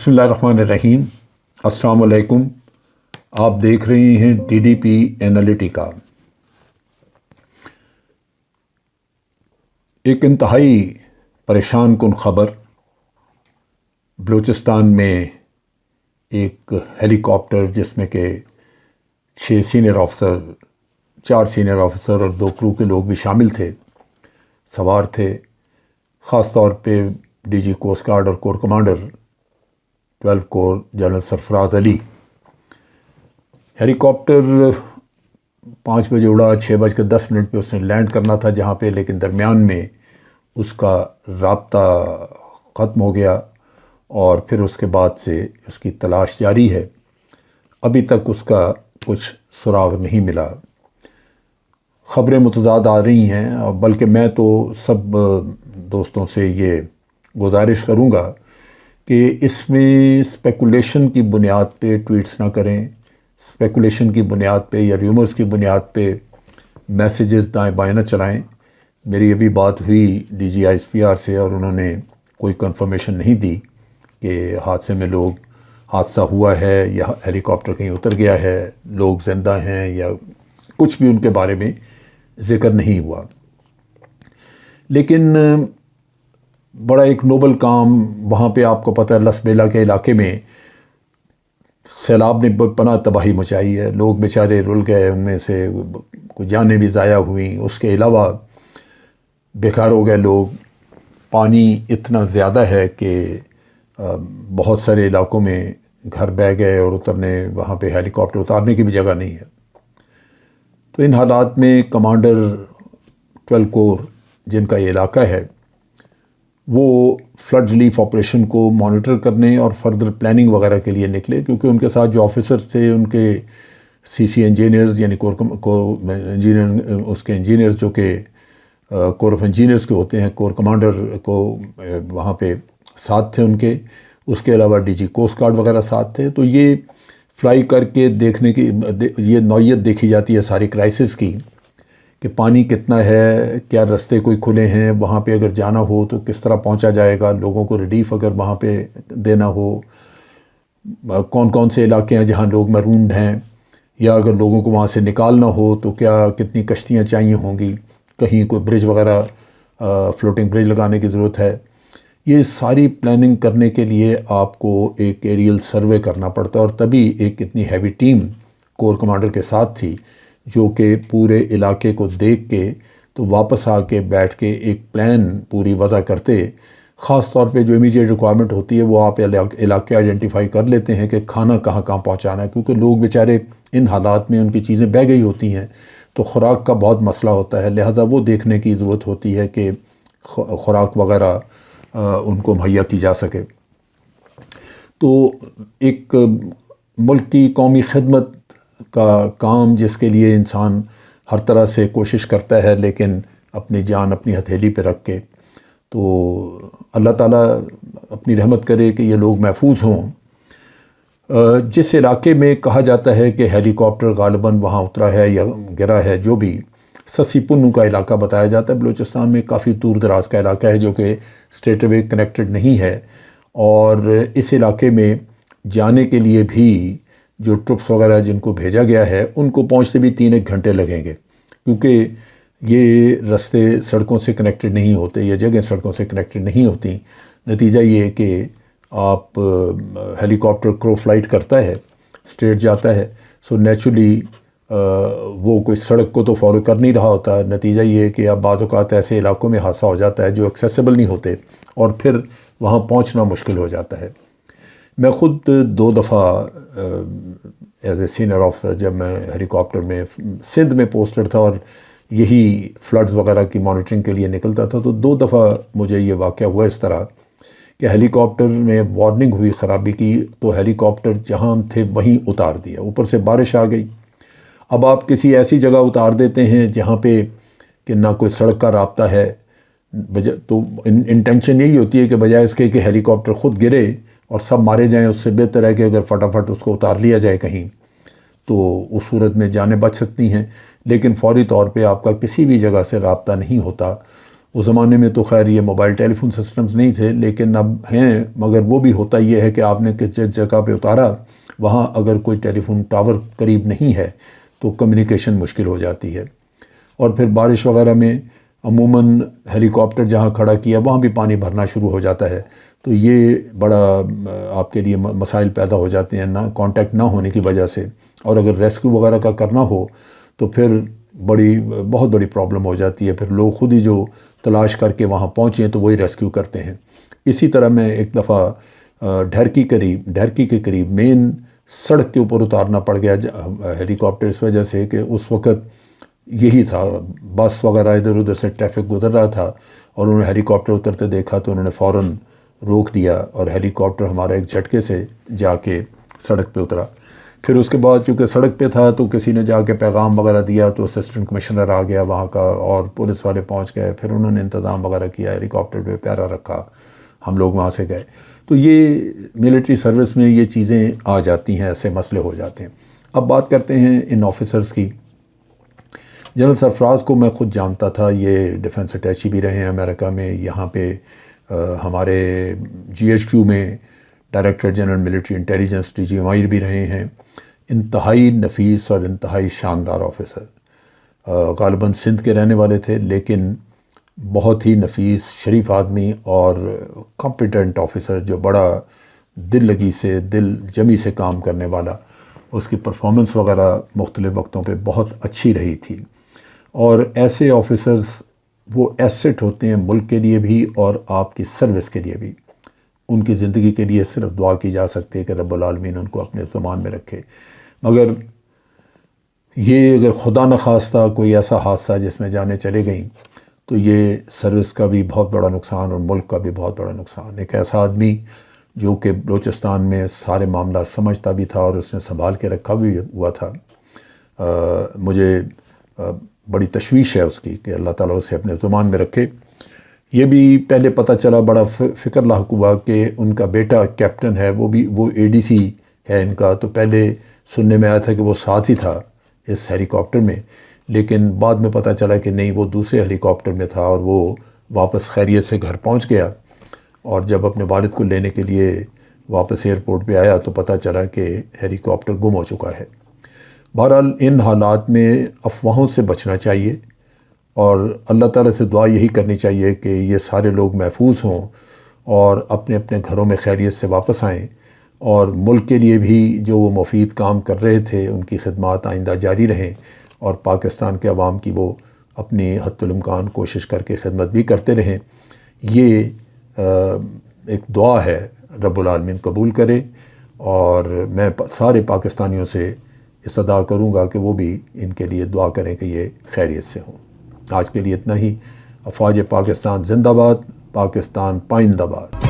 بسم اللہ الرحمن الرحیم۔ السلام علیکم۔ آپ دیکھ رہے ہیں ڈی ڈی پی اینالیٹیکا۔ ایک انتہائی پریشان کن خبر، بلوچستان میں ایک ہیلی کاپٹر جس میں کہ 4 سینئر آفیسر اور 2 کرو کے لوگ بھی شامل تھے، سوار تھے، خاص طور پہ ڈی جی کوسٹ گارڈ اور کور کمانڈر 12 کور جنرل سرفراز علی۔ ہیلی کاپٹر 5 بجے اڑا، 6:10 پہ اس نے لینڈ کرنا تھا جہاں پہ، لیکن درمیان میں اس کا رابطہ ختم ہو گیا اور پھر اس کے بعد سے اس کی تلاش جاری ہے۔ ابھی تک اس کا کچھ سراغ نہیں ملا۔ خبریں متضاد آ رہی ہیں، بلکہ میں تو سب دوستوں سے یہ گزارش کروں گا کہ اس میں اسپیکولیشن کی بنیاد پہ ٹویٹس نہ کریں، اسپیکولیشن کی بنیاد پہ یا ریومرز کی بنیاد پہ میسیجز دائیں بائیں نہ چلائیں۔ میری ابھی بات ہوئی D G I S P R سے اور انہوں نے کوئی کنفرمیشن نہیں دی کہ حادثے میں حادثہ ہوا ہے یا ہیلی کاپٹر کہیں اتر گیا ہے، لوگ زندہ ہیں یا کچھ بھی ان کے بارے میں ذکر نہیں ہوا۔ لیکن بڑا ایک نوبل کام وہاں پہ، آپ کو پتہ ہے لس بیلا کے علاقے میں سیلاب نے پناہ تباہی مچائی ہے، لوگ بیچارے رل گئے، ان میں سے کچھ جانیں بھی ضائع ہوئیں، اس کے علاوہ بیکار ہو گئے لوگ۔ پانی اتنا زیادہ ہے کہ بہت سارے علاقوں میں گھر بہہ گئے اور وہاں پہ ہیلی کاپٹر اتارنے کی بھی جگہ نہیں ہے۔ تو ان حالات میں کمانڈر 12 کور جن کا یہ علاقہ ہے، وہ فلڈ ریلیف آپریشن کو مانیٹر کرنے اور فردر پلاننگ وغیرہ کے لیے نکلے، کیونکہ ان کے ساتھ جو آفیسرز تھے، ان کے سی انجینئرز یعنی اس کے انجینئرز جو کہ کور آف انجینئرز کے ہوتے ہیں، کور کمانڈر کو وہاں پہ ساتھ تھے ان کے، اس کے علاوہ ڈی جی کوسٹ گارڈ وغیرہ ساتھ تھے۔ تو یہ فلائی کر کے دیکھنے کی یہ نوعیت دیکھی جاتی ہے ساری کرائسس کی، کہ پانی کتنا ہے، کیا رستے کوئی کھلے ہیں، وہاں پہ اگر جانا ہو تو کس طرح پہنچا جائے گا، لوگوں کو ریلیف اگر وہاں پہ دینا ہو، کون کون سے علاقے ہیں جہاں لوگ مرونڈ ہیں، یا اگر لوگوں کو وہاں سے نکالنا ہو تو کتنی کشتیاں چاہیے ہوں گی، کہیں کوئی برج وغیرہ فلوٹنگ برج لگانے کی ضرورت ہے۔ یہ ساری پلاننگ کرنے کے لیے آپ کو ایک ایریل سروے کرنا پڑتا ہے، اور تبھی ایک اتنی ہیوی ٹیم کور کمانڈر کے ساتھ تھی جو کہ پورے علاقے کو دیکھ کے تو واپس آ کے بیٹھ کے ایک پلان پوری وضع کرتے۔ خاص طور پہ جو امیجیٹ ریکوائرمنٹ ہوتی ہے وہ آپ علاقے آئیڈینٹیفائی کر لیتے ہیں کہ کھانا کہاں کہاں پہنچانا ہے، کیونکہ لوگ بیچارے ان حالات میں ان کی چیزیں بہہ گئی ہوتی ہیں، تو خوراک کا بہت مسئلہ ہوتا ہے، لہذا وہ دیکھنے کی ضرورت ہوتی ہے کہ خوراک وغیرہ ان کو مہیا کی جا سکے۔ تو ایک ملک کی قومی خدمت کا کام جس کے لیے انسان ہر طرح سے کوشش کرتا ہے، لیکن اپنی جان اپنی ہتھیلی پہ رکھ کے، تو اللہ تعالیٰ اپنی رحمت کرے کہ یہ لوگ محفوظ ہوں۔ جس علاقے میں کہا جاتا ہے کہ ہیلی کاپٹر غالباً وہاں اترا ہے یا گرا ہے، جو بھی سسی پنو کا علاقہ بتایا جاتا ہے، بلوچستان میں کافی دور دراز کا علاقہ ہے جو کہ اسٹریٹ اوے کنیکٹڈ نہیں ہے، اور اس علاقے میں جانے کے لیے بھی جو ٹرپس وغیرہ جن کو بھیجا گیا ہے ان کو پہنچتے بھی 3-1 گھنٹے لگیں گے، کیونکہ یہ رستے سڑکوں سے کنیکٹڈ نہیں ہوتے، یہ جگہیں سڑکوں سے کنیکٹڈ نہیں ہوتی۔ نتیجہ یہ ہے کہ آپ ہیلی کاپٹر کرو فلائٹ کرتا ہے، اسٹریٹ جاتا ہے، سو نیچرلی وہ کوئی سڑک کو تو فالو کر نہیں رہا ہوتا۔ نتیجہ یہ ہے کہ اب بعض اوقات ایسے علاقوں میں حادثہ ہو جاتا ہے جو ایکسیسیبل نہیں ہوتے، اور پھر وہاں پہنچنا مشکل ہو جاتا ہے۔ میں خود 2 دفعہ ایز اے سینئر آفیسر، جب میں ہیلی کاپٹر میں سندھ میں پوسٹڈ تھا اور یہی فلڈز وغیرہ کی مانیٹرنگ کے لیے نکلتا تھا، تو 2 دفعہ مجھے یہ واقعہ ہوا اس طرح کہ ہیلی کاپٹر میں وارننگ ہوئی خرابی کی، تو ہیلی کاپٹر جہاں تھے وہیں اتار دیا، اوپر سے بارش آ گئی۔ اب آپ کسی ایسی جگہ اتار دیتے ہیں جہاں پہ کہ نہ کوئی سڑک کا رابطہ ہے، تو انٹینشن یہی ہوتی ہے کہ بجائے اس کے کہ ہیلی کاپٹر خود گرے اور سب مارے جائیں، اس سے بہتر ہے کہ اگر فٹافٹ اس کو اتار لیا جائے کہیں، تو اس صورت میں جانیں بچ سکتی ہیں۔ لیکن فوری طور پہ آپ کا کسی بھی جگہ سے رابطہ نہیں ہوتا، اس زمانے میں تو خیر یہ موبائل ٹیلی فون سسٹمز نہیں تھے، لیکن اب ہیں، مگر وہ بھی ہوتا یہ ہے کہ آپ نے کس جگہ پہ اتارا وہاں اگر کوئی ٹیلی فون ٹاور قریب نہیں ہے تو کمیونیکیشن مشکل ہو جاتی ہے۔ اور پھر بارش وغیرہ میں عموماً ہیلی کاپٹر جہاں کھڑا کیا وہاں بھی پانی بھرنا شروع ہو جاتا ہے، تو یہ بڑا آپ کے لیے مسائل پیدا ہو جاتے ہیں نہ کانٹیکٹ نہ ہونے کی وجہ سے۔ اور اگر ریسکیو وغیرہ کا کرنا ہو تو پھر بہت بڑی پرابلم ہو جاتی ہے، پھر لوگ خود ہی جو تلاش کر کے وہاں پہنچیں تو وہی ریسکیو کرتے ہیں۔ اسی طرح میں ایک دفعہ ڈھرکی کے قریب مین سڑک کے اوپر اتارنا پڑ گیا ہیلی کاپٹر، اس وجہ سے کہ اس وقت یہی تھا، بس وغیرہ ادھر ادھر سے ٹریفک گزر رہا تھا اور انہوں نے ہیلی کاپٹر اترتے دیکھا تو انہوں نے فوراً روک دیا اور ہیلی کاپٹر ہمارا ایک جھٹکے سے جا کے سڑک پہ اترا۔ پھر اس کے بعد چونکہ سڑک پہ تھا تو کسی نے جا کے پیغام وغیرہ دیا تو اسسٹنٹ کمشنر آ گیا وہاں کا اور پولیس والے پہنچ گئے، پھر انہوں نے انتظام وغیرہ کیا، ہیلی کاپٹر پہ پیرا رکھا، ہم لوگ وہاں سے گئے۔ تو یہ ملٹری سروس میں یہ چیزیں آ جاتی ہیں، ایسے مسئلے ہو جاتے ہیں۔ اب بات کرتے ہیں ان آفیسرز کی۔ جنرل سرفراز کو میں خود جانتا تھا، یہ ڈیفنس اٹیچی بھی رہے ہیں امریکہ میں، یہاں پہ ہمارے جی ایچ کیو میں director general military intelligence DG بھی رہے ہیں۔ انتہائی نفیس اور انتہائی شاندار آفیسر، غالباً سندھ کے رہنے والے تھے لیکن بہت ہی نفیس شریف آدمی اور کمپیٹنٹ آفیسر، جو بڑا دل لگی سے دل جمی سے کام کرنے والا۔ اس کی پرفارمنس وغیرہ مختلف وقتوں پہ بہت اچھی رہی تھی۔ اور ایسے آفیسرز وہ ایسٹ ہوتے ہیں ملک کے لیے بھی اور آپ کی سروس کے لیے بھی۔ ان کی زندگی کے لیے صرف دعا کی جا سکتی ہے کہ رب العالمین ان کو اپنے ضمان میں رکھے۔ مگر یہ اگر خدا نخواستہ کوئی ایسا حادثہ جس میں جانیں چلے گئیں تو یہ سروس کا بھی بہت بڑا نقصان اور ملک کا بھی بہت بڑا نقصان۔ ایک ایسا آدمی جو کہ بلوچستان میں سارے معاملات سمجھتا بھی تھا اور اس نے سنبھال کے رکھا بھی ہوا تھا، مجھے بڑی تشویش ہے اس کی کہ اللہ تعالیٰ اسے اپنے ضمان میں رکھے۔ یہ بھی پہلے پتہ چلا، بڑا فکر لاحق ہوا کہ ان کا بیٹا کیپٹن ہے، وہ ADC ہے ان کا، تو پہلے سننے میں آیا تھا کہ وہ ساتھ ہی تھا اس ہیلی کاپٹر میں، لیکن بعد میں پتہ چلا کہ نہیں، وہ دوسرے ہیلی کاپٹر میں تھا اور وہ واپس خیریت سے گھر پہنچ گیا۔ اور جب اپنے والد کو لینے کے لیے واپس ایئرپورٹ پہ آیا تو پتہ چلا کہ ہیلی کاپٹر گم ہو چکا ہے۔ بہرحال ان حالات میں افواہوں سے بچنا چاہیے اور اللہ تعالیٰ سے دعا یہی کرنی چاہیے کہ یہ سارے لوگ محفوظ ہوں اور اپنے اپنے گھروں میں خیریت سے واپس آئیں، اور ملک کے لیے بھی جو وہ مفید کام کر رہے تھے ان کی خدمات آئندہ جاری رہیں، اور پاکستان کے عوام کی وہ اپنی حد الامکان کوشش کر کے خدمت بھی کرتے رہیں۔ یہ ایک دعا ہے، رب العالمین قبول کرے، اور میں سارے پاکستانیوں سے استدعا کروں گا کہ وہ بھی ان کے لیے دعا کریں کہ یہ خیریت سے ہوں۔ آج کے لیے اتنا ہی۔ افواج پاکستان زندہ باد، پاکستان پائندہ باد۔